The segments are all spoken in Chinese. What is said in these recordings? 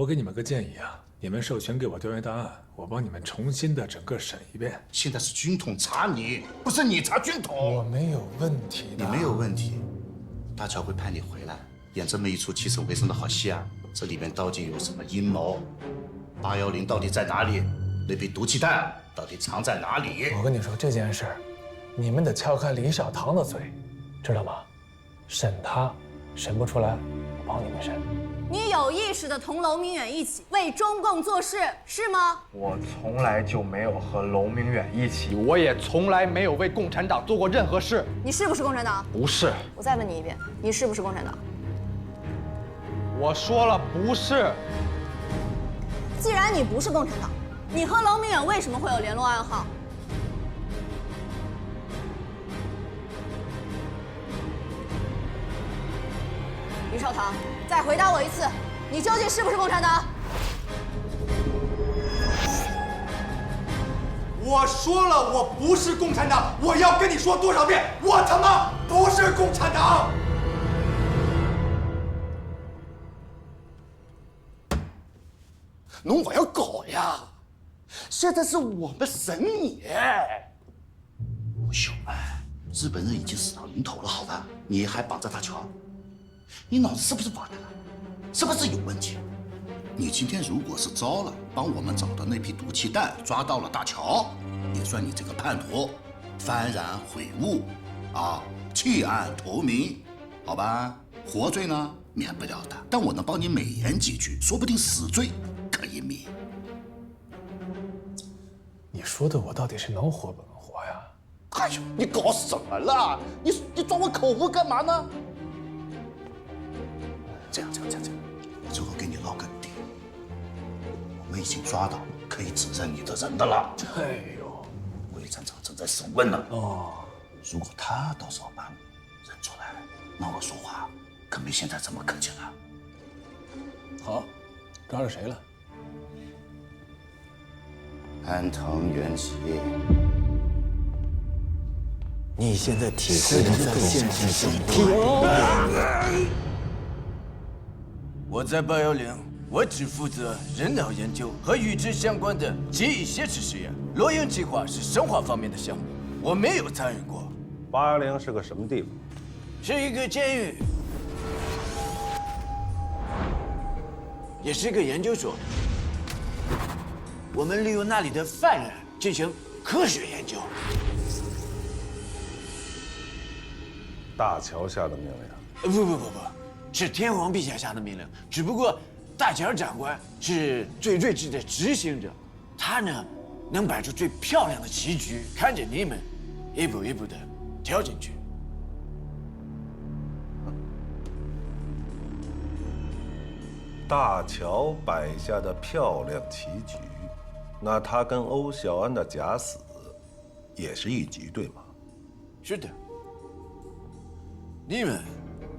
我给你们个建议啊，你们授权给我调研档案，我帮你们重新的整个审一遍。现在是军统查你，不是你查军统。我没有问题的。你没有问题，大乔会派你回来，演这么一出起死回生的好戏啊！这里面究竟有什么阴谋？810到底在哪里？那批毒气弹到底藏在哪里？我跟你说这件事，你们得撬开李小棠的嘴，知道吗？审他，审不出来，我帮你们审。你有意识的同娄明远一起为中共做事，是吗？我从来就没有和娄明远一起，我也从来没有为共产党做过任何事。你是不是共产党？不是。我再问你一遍，你是不是共产党？我说了不是。既然你不是共产党，你和娄明远为什么会有联络暗号？李少棠，再回答我一次，你究竟是不是共产党？我说了，我不是共产党。我要跟你说多少遍？我他妈不是共产党！侬不要搞呀！现在是我们审你。吴秀安，日本人已经死到临头了，好吧？你还绑着大乔，你脑子是不是发的了？是不是有问题？你今天如果是招了，帮我们找到那批毒气弹，抓到了大乔，也算你这个叛徒幡然悔悟啊，弃暗投明，好吧？活罪呢免不了的，但我能帮你美言几句，说不定死罪可以免。你说的我到底是能活不能活呀？哎呦，你搞什么了？你抓我口误干嘛呢？这样，我最后给你捞个底。我们已经抓到可以指认你的人的了。哎呦，魏站长正在审问呢。哦，如果他到时候把你认出来，那我说话可没现在这么客气了。好，抓着谁了？安藤元吉。你现在体会到在现实生活。我在810，我只负责人脑研究和与之相关的记忆挟持实验。罗英计划是生化方面的项目，我没有参与过。810是个什么地方？是一个监狱，也是一个研究所。我们利用那里的犯人进行科学研究。大乔下的命令？不，是天皇陛下下的命令。只不过大乔长官是最睿智的执行者，他呢能摆出最漂亮的棋局，看着你们一步一步的跳进去。大乔摆下的漂亮棋局，那他跟欧小安的假死也是一局，对吗？是的。你们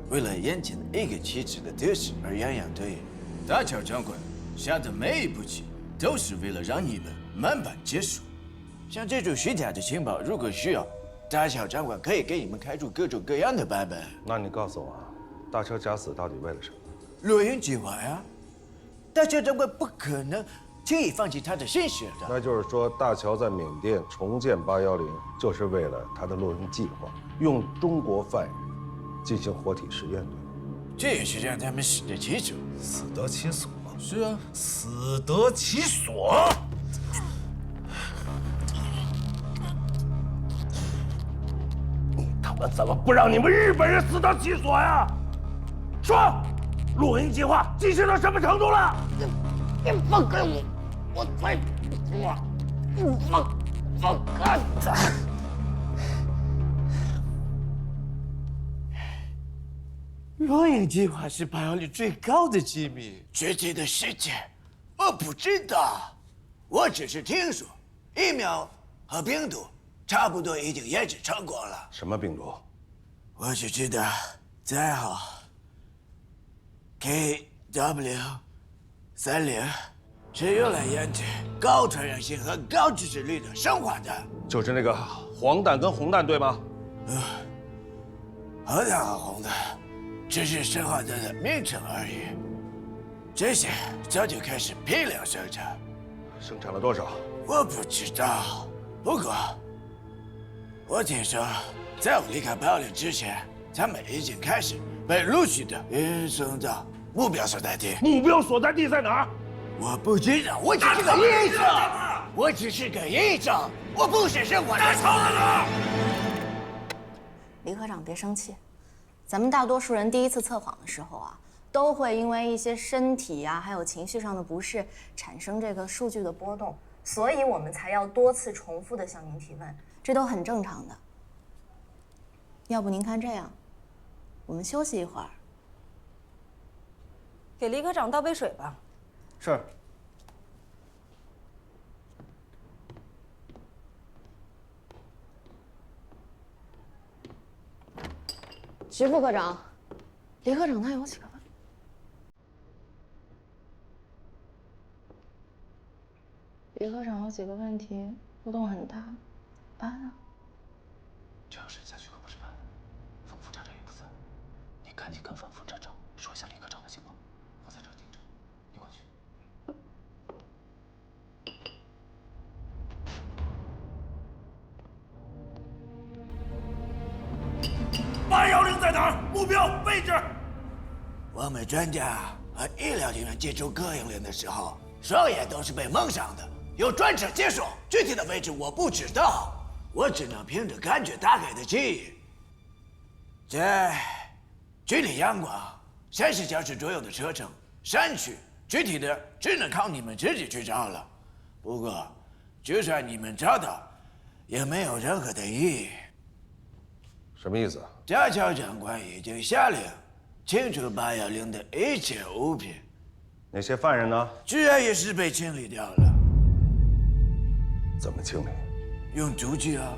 为了眼前一个棋子的得失而洋洋得意，大乔长官下的每一步棋都是为了让你们慢慢结束。像这种虚假的情报，如果需要，大乔长官可以给你们开出各种各样的版本。那你告诉我，大乔假死到底为了什么？罗英计划呀，大乔长官不可能轻易放弃他的心血的。那就是说，大乔在缅甸重建810，就是为了他的洛英计划，用中国犯人进行活体实验，对吗？这也是让他们死得其所。死得其所。是啊，死得其所。他们怎么不让你们日本人死得其所呀？说，洛英计划进行到什么程度了？你放开我，我才不说。你放开他。罗英计划是810最高的机密，具体的细节我不知道，我只是听说疫苗和病毒差不多已经研制成功了。什么病毒？我只知道代号 KW30是用来研制高传染性和高致死率的生化弹，就是那个黄弹跟红弹，对吗？核弹和红弹只是生化弹的名称而已。这些早就开始批量生产。生产了多少？我不知道，不过我听说，在我离开堡垒之前，他们已经开始被陆续的运送到目标所在地。目标所在地在哪儿？我不知道，我只是个医生，我只是个医生，我不是生活人。李科长别生气，咱们大多数人第一次测谎的时候啊，都会因为一些身体啊还有情绪上的不适，产生这个数据的波动，所以我们才要多次重复的向您提问，这都很正常的。要不您看这样，我们休息一会儿，给李科长倒杯水吧。是。徐副科长，李科长他有几个问题？李科长有几个问题，波动很大，怎么办啊？这样审下去可不是办。冯副站长也不在，你赶紧跟冯副站长说一下李科长的情况，我在这儿盯着，你过去。810在哪儿？目标位置。我们专家和医疗人员接触膈应链的时候，双眼都是被蒙上的，有专车接收，具体的位置我不知道，我只能凭着感觉大概的记忆。在距离阳光30小时左右的车程，山区，具体的只能靠你们自己去找了。不过，就算你们找到，也没有任何的意义。什么意思？大乔长官已经下令清除810的一切物品，那些犯人呢？居然也是被清理掉了。怎么清理？用毒剂啊！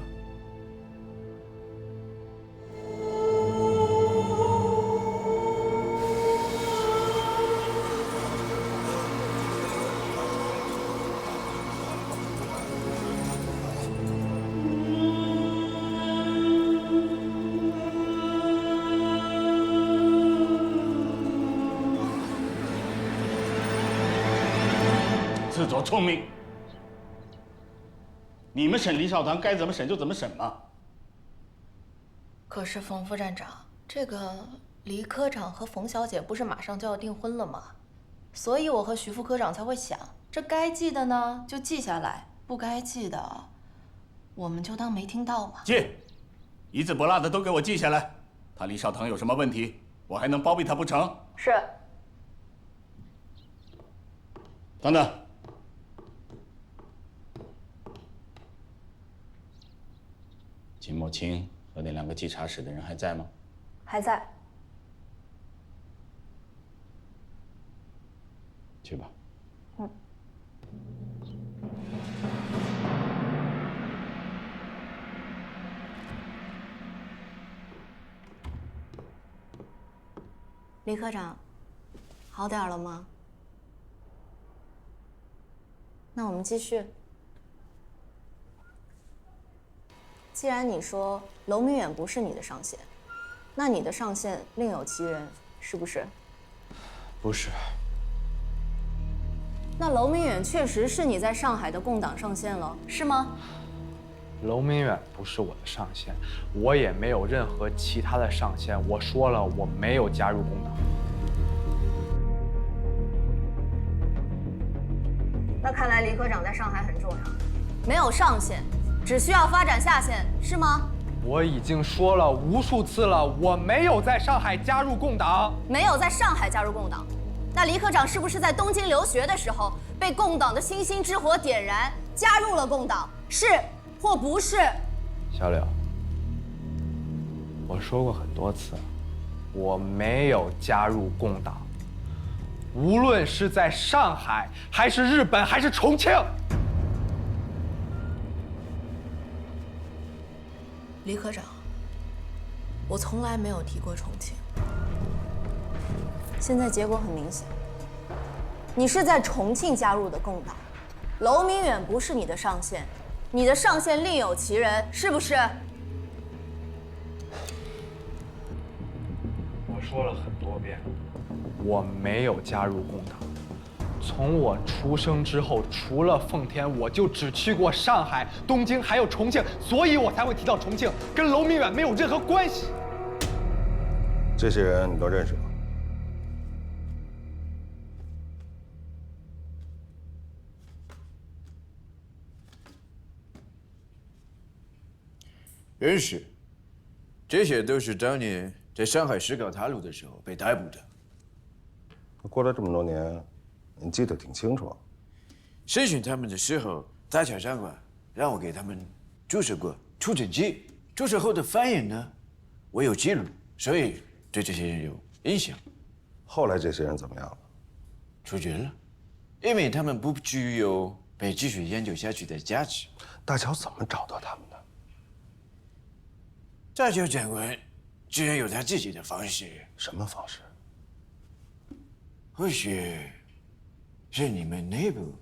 自作聪明！你们审李少棠该怎么审就怎么审吧。可是冯副站长，这个李科长和冯小姐不是马上就要订婚了吗？所以我和徐副科长才会想，这该记的呢就记下来，不该记的，我们就当没听到嘛。记，一字不落的都给我记下来。他李少棠有什么问题，我还能包庇他不成？是。等等。金墨清和那2个稽查室的人还在吗？还在。去吧。嗯。李科长，好点了吗？那我们继续。既然你说娄明远不是你的上线，那你的上线另有其人，是不是？不是。那娄明远确实是你在上海的共党上线了，是吗？娄明远不是我的上线，我也没有任何其他的上线。我说了，我没有加入共党。那看来李科长在上海很重要，没有上线，只需要发展下线，是吗？我已经说了无数次了，我没有在上海加入共党。没有在上海加入共党，那李科长是不是在东京留学的时候被共党的星星之火点燃，加入了共党？是或不是？小柳，我说过很多次，我没有加入共党。无论是在上海，还是日本，还是重庆。李科长，我从来没有提过重庆。现在结果很明显，你是在重庆加入的共党，娄明远不是你的上线，你的上线另有其人，是不是？我说了很多遍，我没有加入共党。从我出生之后，除了奉天，我就只去过上海、东京，还有重庆，所以我才会提到重庆，跟楼明远没有任何关系。这些人你都认识吗？认识，这些都是当年在上海石膏塔路的时候被逮捕的。过了这么多年，你记得挺清楚啊。审讯他们的时候，大乔长官让我给他们注射过除尘剂，注射后的反应呢，我有记录，所以对这些人有印象。后来这些人怎么样了？处决了，因为他们不具有被继续研究下去的价值。大乔怎么找到他们的？大乔长官居然有他自己的方式。什么方式？或许是你们内部。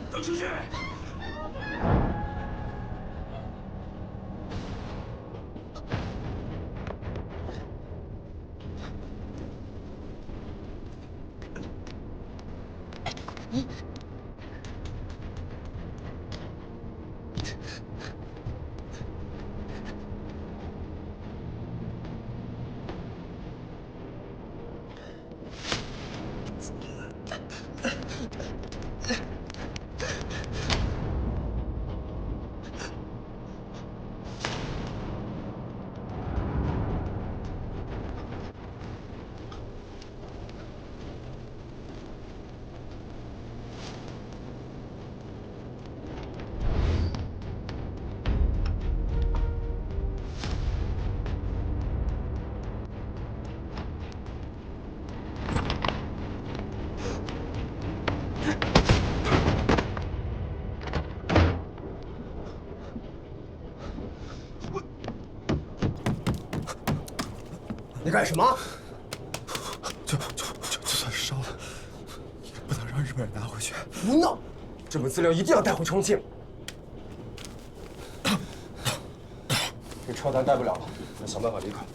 都出去！你干什么？就算是烧了，也不能让日本人拿回去。胡闹！这份资料一定要带回重庆。这车咱带不了了，咱想办法离开。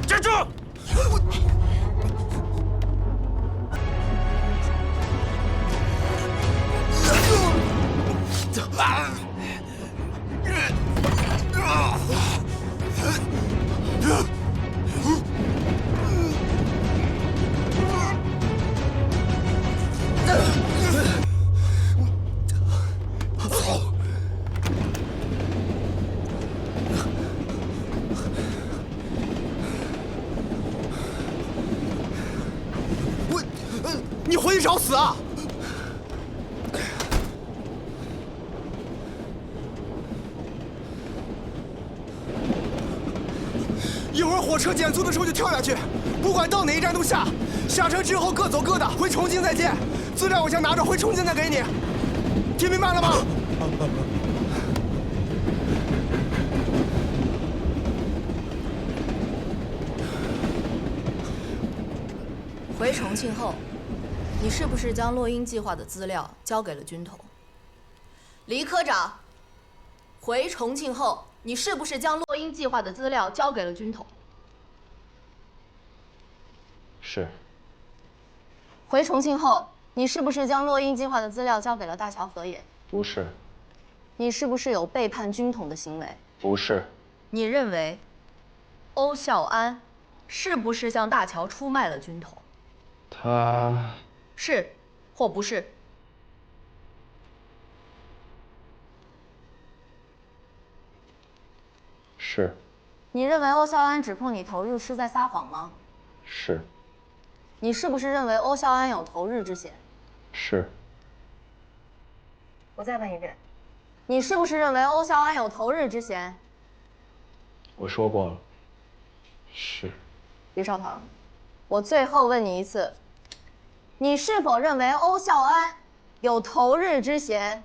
站住！你回去找死啊！一会儿火车减速的时候就跳下去，不管到哪一站都下。下车之后各走各的，回重庆再见。资料我先拿着，回重庆再给你。听明白了吗？回重庆后，你是不是将落英计划的资料交给了军统？黎科长，回重庆后，你是不是将落英计划的资料交给了军统？是。回重庆后，你是不是将落英计划的资料交给了大乔和也？不是。你是不是有背叛军统的行为？不是。你认为欧孝安是不是向大乔出卖了军统？他是或不是？是。你认为欧孝安指控你投日是在撒谎吗？是。你是不是认为欧孝安有投日之嫌？是。我再问一遍，你是不是认为欧孝安有投日之嫌？我说过了。是。李少棠，我最后问你一次，你是否认为欧孝安有投日之嫌？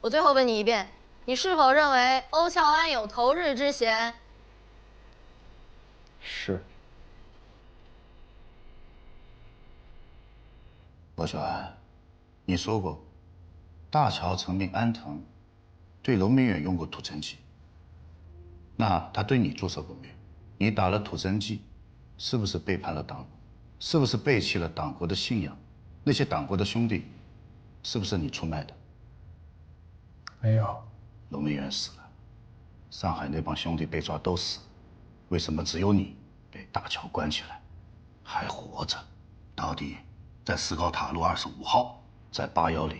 我最后问你一遍，你是否认为欧孝安有投日之嫌？是。罗小安，你说过，大乔曾命安藤对龙明远用过土城计，那他对你注射过没有？你打了土城计，是不是背叛了党？是不是背弃了党国的信仰？那些党国的兄弟，是不是你出卖的？没有。龙明远死了，上海那帮兄弟被抓都死了，为什么只有你被大乔关起来，还活着？到底在斯高塔路25号，在810，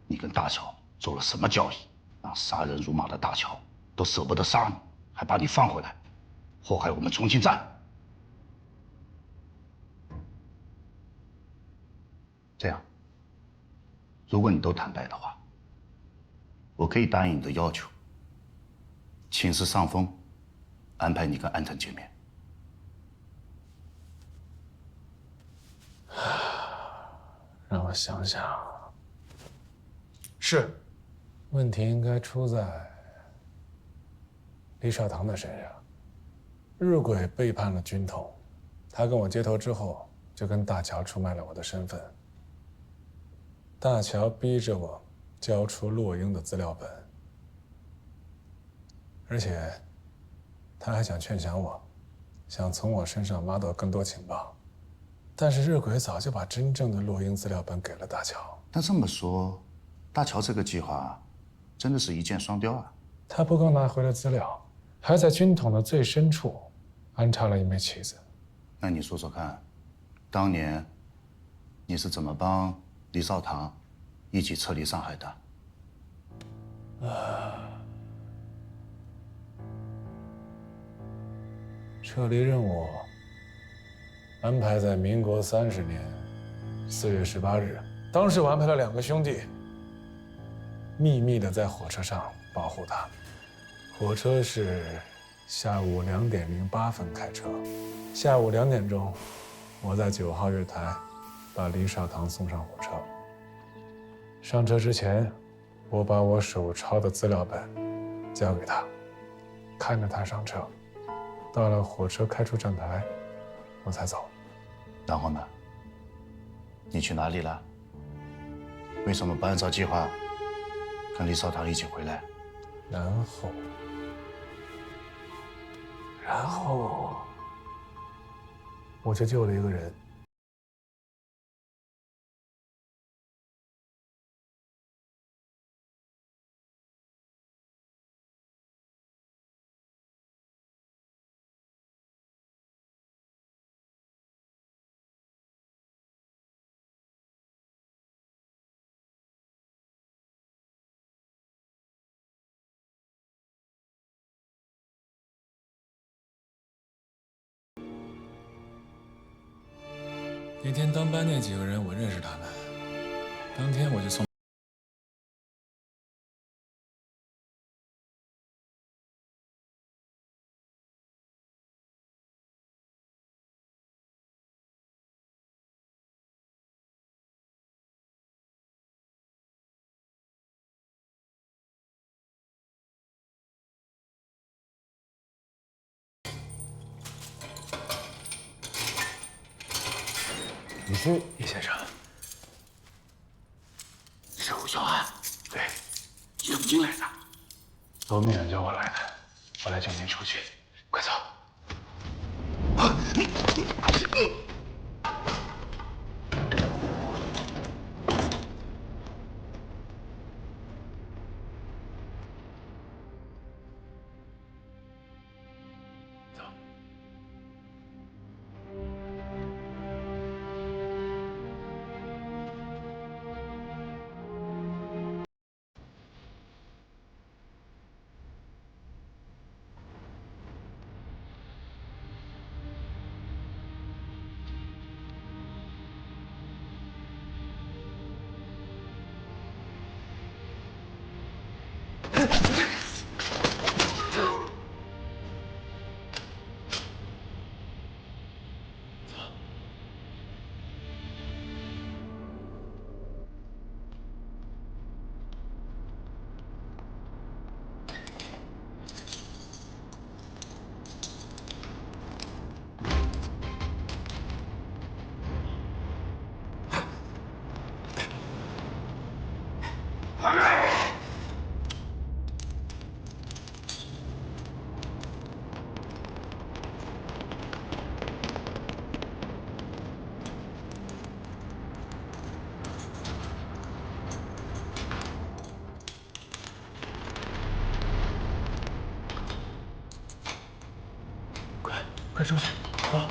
你跟大乔做了什么交易，让杀人如麻的大乔都舍不得杀你，还把你放回来，祸害我们重庆站？这样，如果你都坦白的话，我可以答应你的要求，请示上峰，安排你跟安藤见面。让我想想。是。问题应该出在李少棠的身上。日晷背叛了军统，他跟我接头之后，就跟大乔出卖了我的身份。大乔逼着我交出落英的资料本，而且他还想劝降我，想从我身上挖到更多情报。但是日晷早就把真正的落英资料本给了大乔。但这么说，大乔这个计划真的是一箭双雕啊！他不光拿回了资料，还在军统的最深处安插了一枚棋子。那你说说看，当年你是怎么帮李少棠一起撤离上海的？撤离任务安排在民国30年4月18日。当时我安排了2个兄弟，秘密的在火车上保护他。火车是下午2点08分开车，下午2点钟，我在9号月台把李少棠送上火车。上车之前，我把我手抄的资料本交给他，看着他上车。到了火车开出站台，我才走。然后呢？你去哪里了？为什么不按照计划跟李少棠一起回来？然后我就救了一个人。那天当班那几个人，我认识他们。当天我就送。你是叶先生？你是欧小安？对，你怎么进来的？罗明远叫我来的，我来救您出去，快走。快出去！好。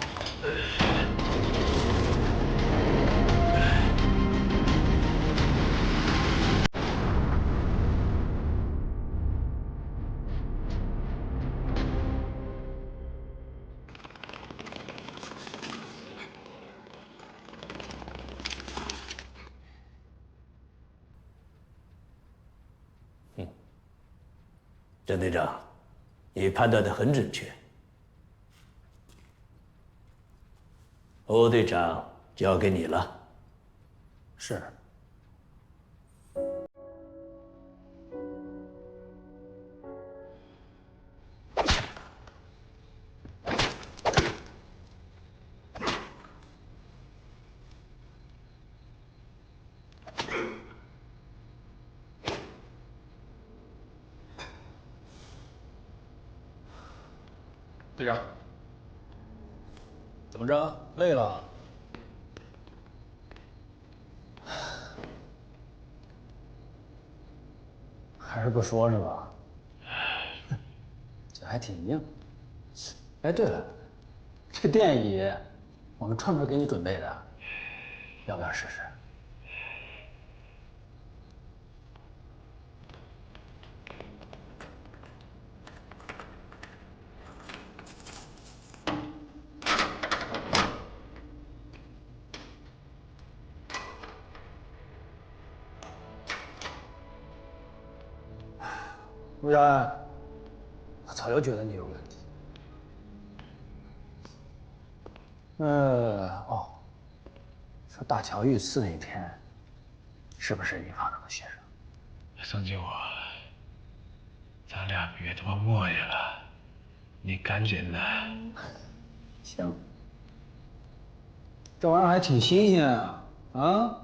郑队长，你判断的很准确。欧队长交给你了。是。队长，怎么着？累了？还是不说是吧？这还挺硬。哎，对了，这电椅我们专门给你准备的，要不要试试？陆然，我早就觉得你有问题。哦，说大乔遇刺那天，是不是你放的血上？宋金武，咱俩别他妈磨叽了，你赶紧的。行，这玩意儿还挺新鲜啊！啊？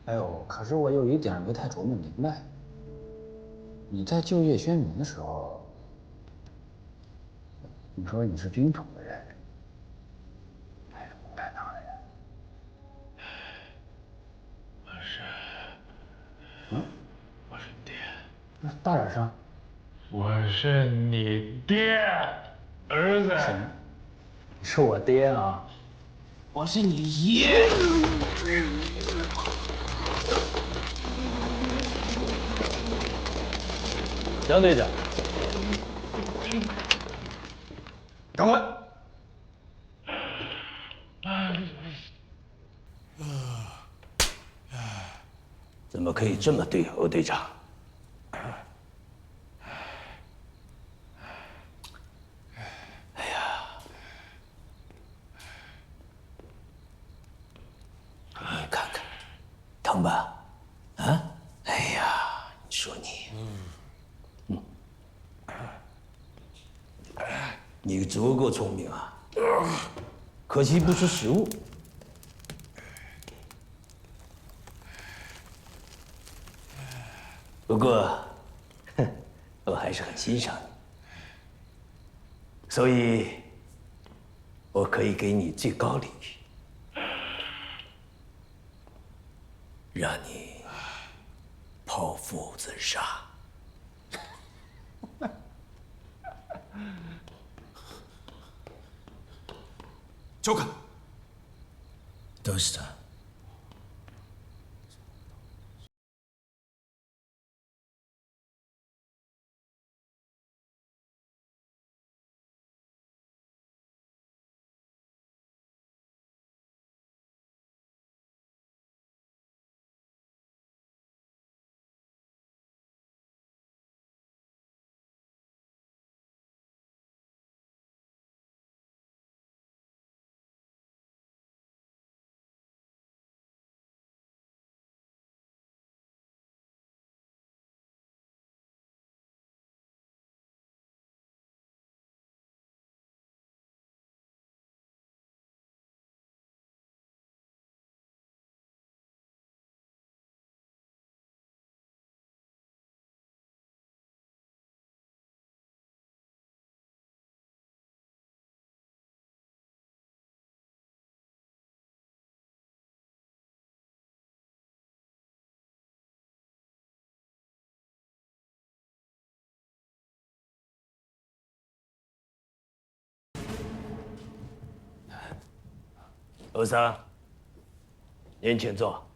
哎呦，可是我有一点没太琢磨明白。你在就业宣明的时候，你说你是军统的人，还是共产党的人？我是爹。那大点声。我是你爹，儿子。你是我爹啊！我是你爷。张队长，长官。怎么可以这么对欧队长？你足够聪明啊，可惜不识时务。不过，我还是很欣赏你，所以我可以给你最高礼遇，让你剖腹自杀。教官，都是他。欧桑，您请坐。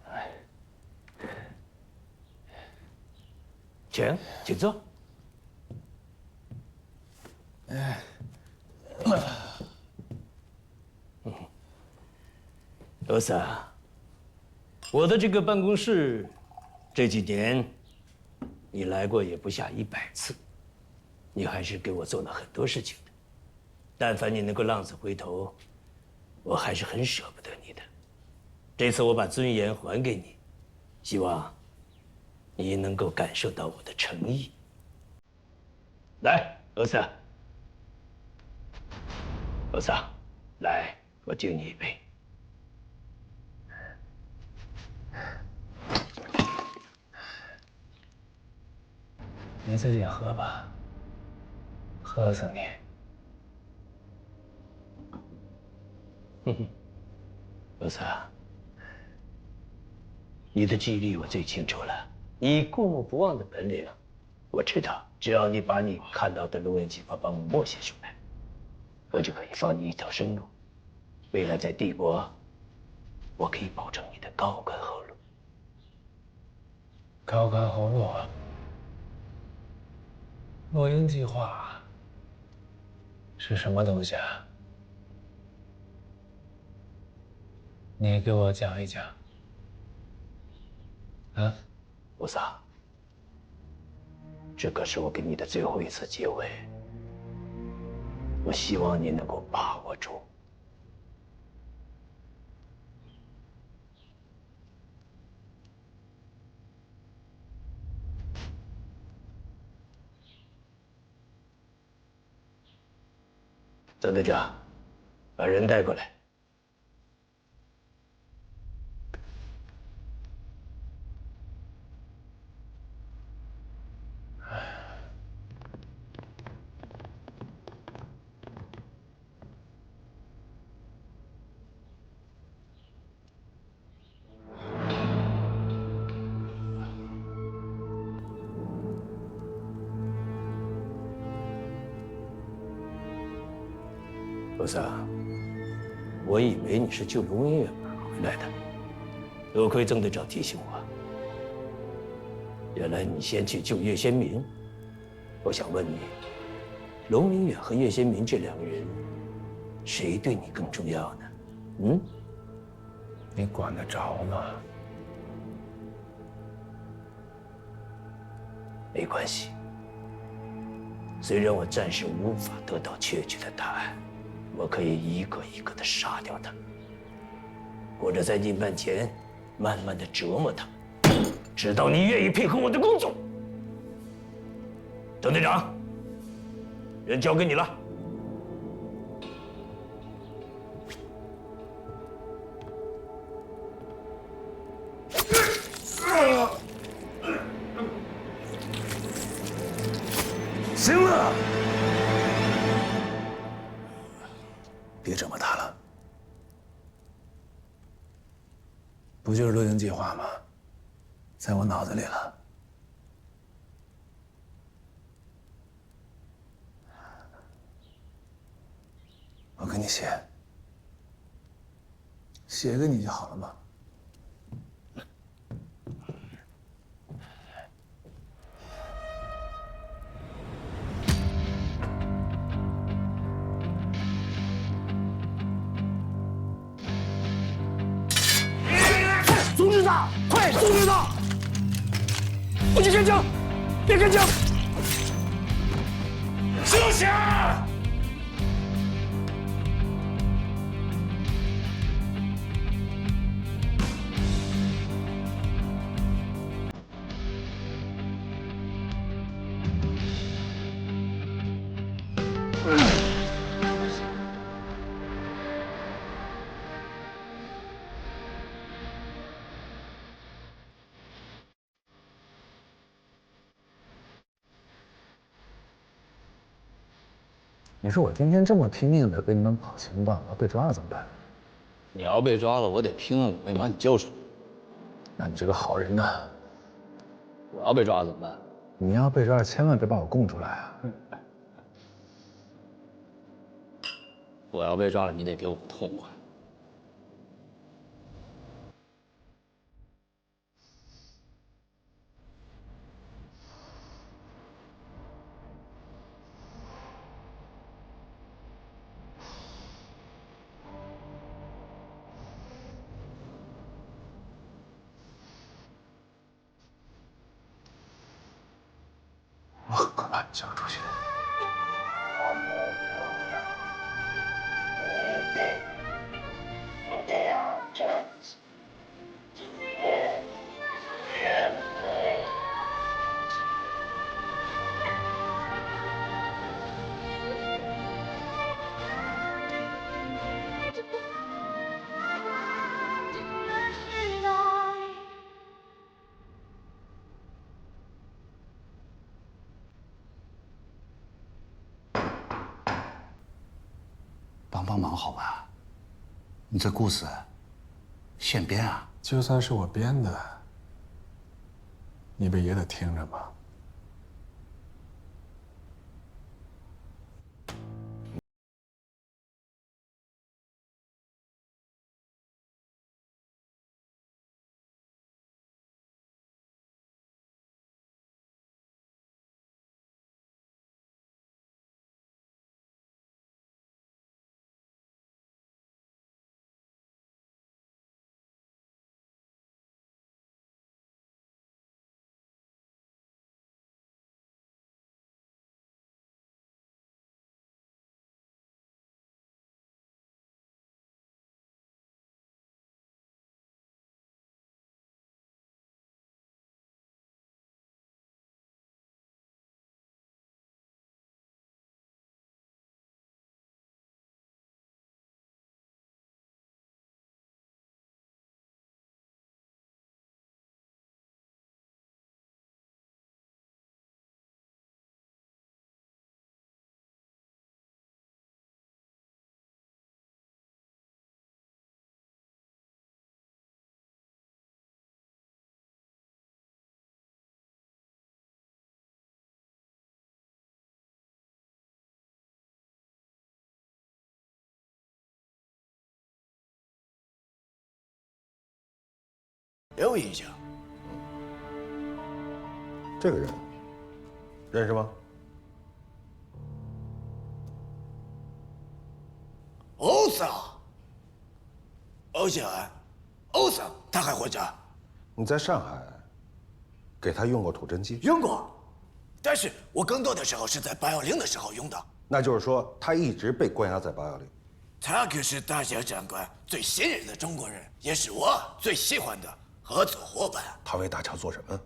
请坐。欧桑，我的这个办公室，这几年你来过也不下100次，你还是给我做了很多事情的。但凡你能够浪子回头，我还是很舍不得你的。这次我把尊严还给你，希望你能够感受到我的诚意。来，欧桑，欧桑，来，我敬你一杯。你自己喝吧，喝死你！哼哼，欧桑，你的记忆力我最清楚了，你过目不忘的本领，我知道。只要你把你看到的录音计划帮我默写出来，我就可以放你一条生路。未来在帝国，我可以保证你的高官厚禄。高官厚禄啊！录音计划是什么东西啊？你给我讲一讲。啊，欧桑，这可是我给你的最后一次机会，我希望你能够把握住。曾队长，把人带过来。欧桑，我以为你是救龙明远回来的，多亏曾队长提醒我。原来你先去救岳先民。我想问你，龙明远和岳先民这两个人，谁对你更重要呢？嗯？你管得着吗？没关系，虽然我暂时无法得到确切的答案。我可以一个一个的杀掉他，或者在你面前慢慢的折磨他，直到你愿意配合我的工作。曾队长，人交给你了。行了，别折磨他了。不就是陆营计划吗？在我脑子里了。我给你写给你就好了嘛。阻止他！快阻止他！不许开枪！别开枪！休想！你说我今天这么拼命的给你们跑情报，我要被抓了怎么办？你要被抓了，我得拼了命把你救出来。那你这个好人呢？我要被抓了怎么办？你要被抓，千万别把我供出来啊！我要被抓了，你得给我痛快。我快把你交出去！帮忙好吧？你这故事现编啊？就算是我编的，你不也得听着吗？有印象。这个人认识吗？欧桑，欧小安，欧桑，他还活着？你在上海给他用过土真机？用过，但是我更多的时候是在810的时候用的。那就是说，他一直被关押在810。他可是大小长官最信任的中国人，也是我最喜欢的合作伙伴。他为大乔做什么？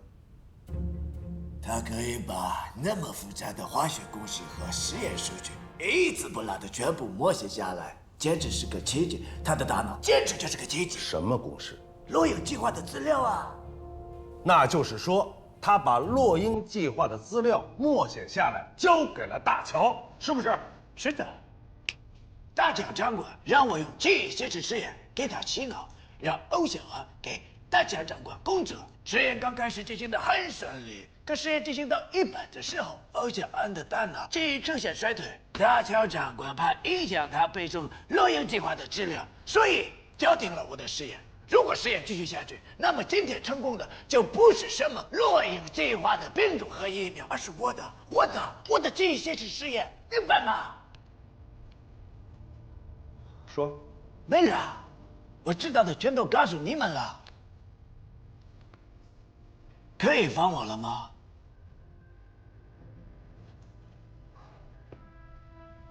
他可以把那么复杂的化学公式和实验数据一字不落的全部默写下来，简直是个奇迹。他的大脑简直就是个奇迹。什么公式？洛英计划的资料啊！那就是说，他把落英计划的资料默写下来，交给了大乔，是不是？是的。大乔长官让我用记忆写成实验给他洗脑，让欧小安给大乔长官工作。实验刚开始进行的很顺利，可实验进行到一半的时候，欧小安的大脑记忆出现衰退。大乔长官怕影响他背诵落英计划的资料，所以叫停了我的实验。如果实验继续下去，那么今天成功的就不是什么落英计划的病毒和疫苗，而是我的记忆写成实验，明白吗？说。没了，我知道的全都告诉你们了，可以放我了吗？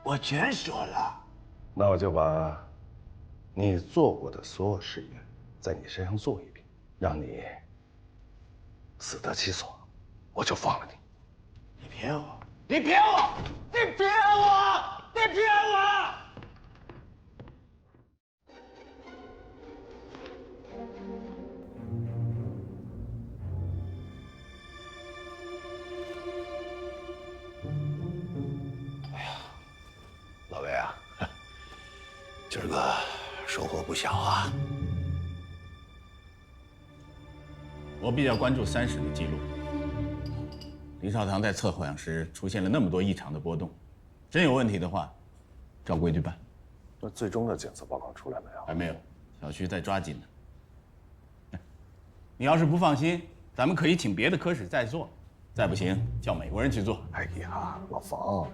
我全说了。那我就把你做过的所有实验，在你身上做一遍，让你死得其所，我就放了你。你骗我！你骗我！你骗我！你骗我！老魏啊，今儿个收获不小啊！我比较关注30的记录。林少棠在测谎时出现了那么多异常的波动，真有问题的话，照规矩办。那最终的检测报告出来没有？还没有，小徐在抓紧呢。你要是不放心，咱们可以请别的科室再做，再不行叫美国人去做。哎呀，老冯，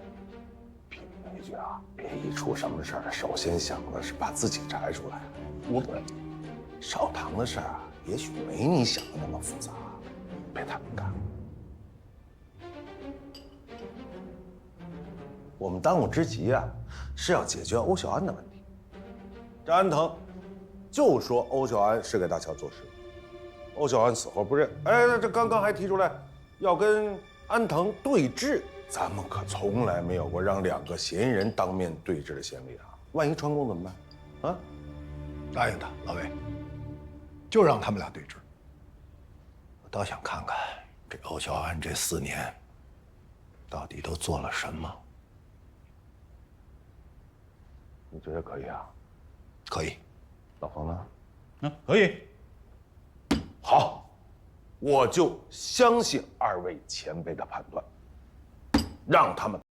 批评一句啊，别一出什么事儿，首先想的是把自己摘出来。少棠的事儿啊，也许没你想的那么复杂，别太敏感。我们当务之急啊，是要解决欧小安的问题。这安藤就说欧小安是给大乔做事，欧小安死活不认。哎，这刚刚还提出来要跟安藤对峙，咱们可从来没有过让2个嫌疑人当面对峙的先例啊！万一串供怎么办？啊？答应他，老魏，就让他们俩对峙。我倒想看看这欧小安这4年到底都做了什么。你觉得可以啊？可以。老冯呢？可以。好，我就相信2位前辈的判断，让他们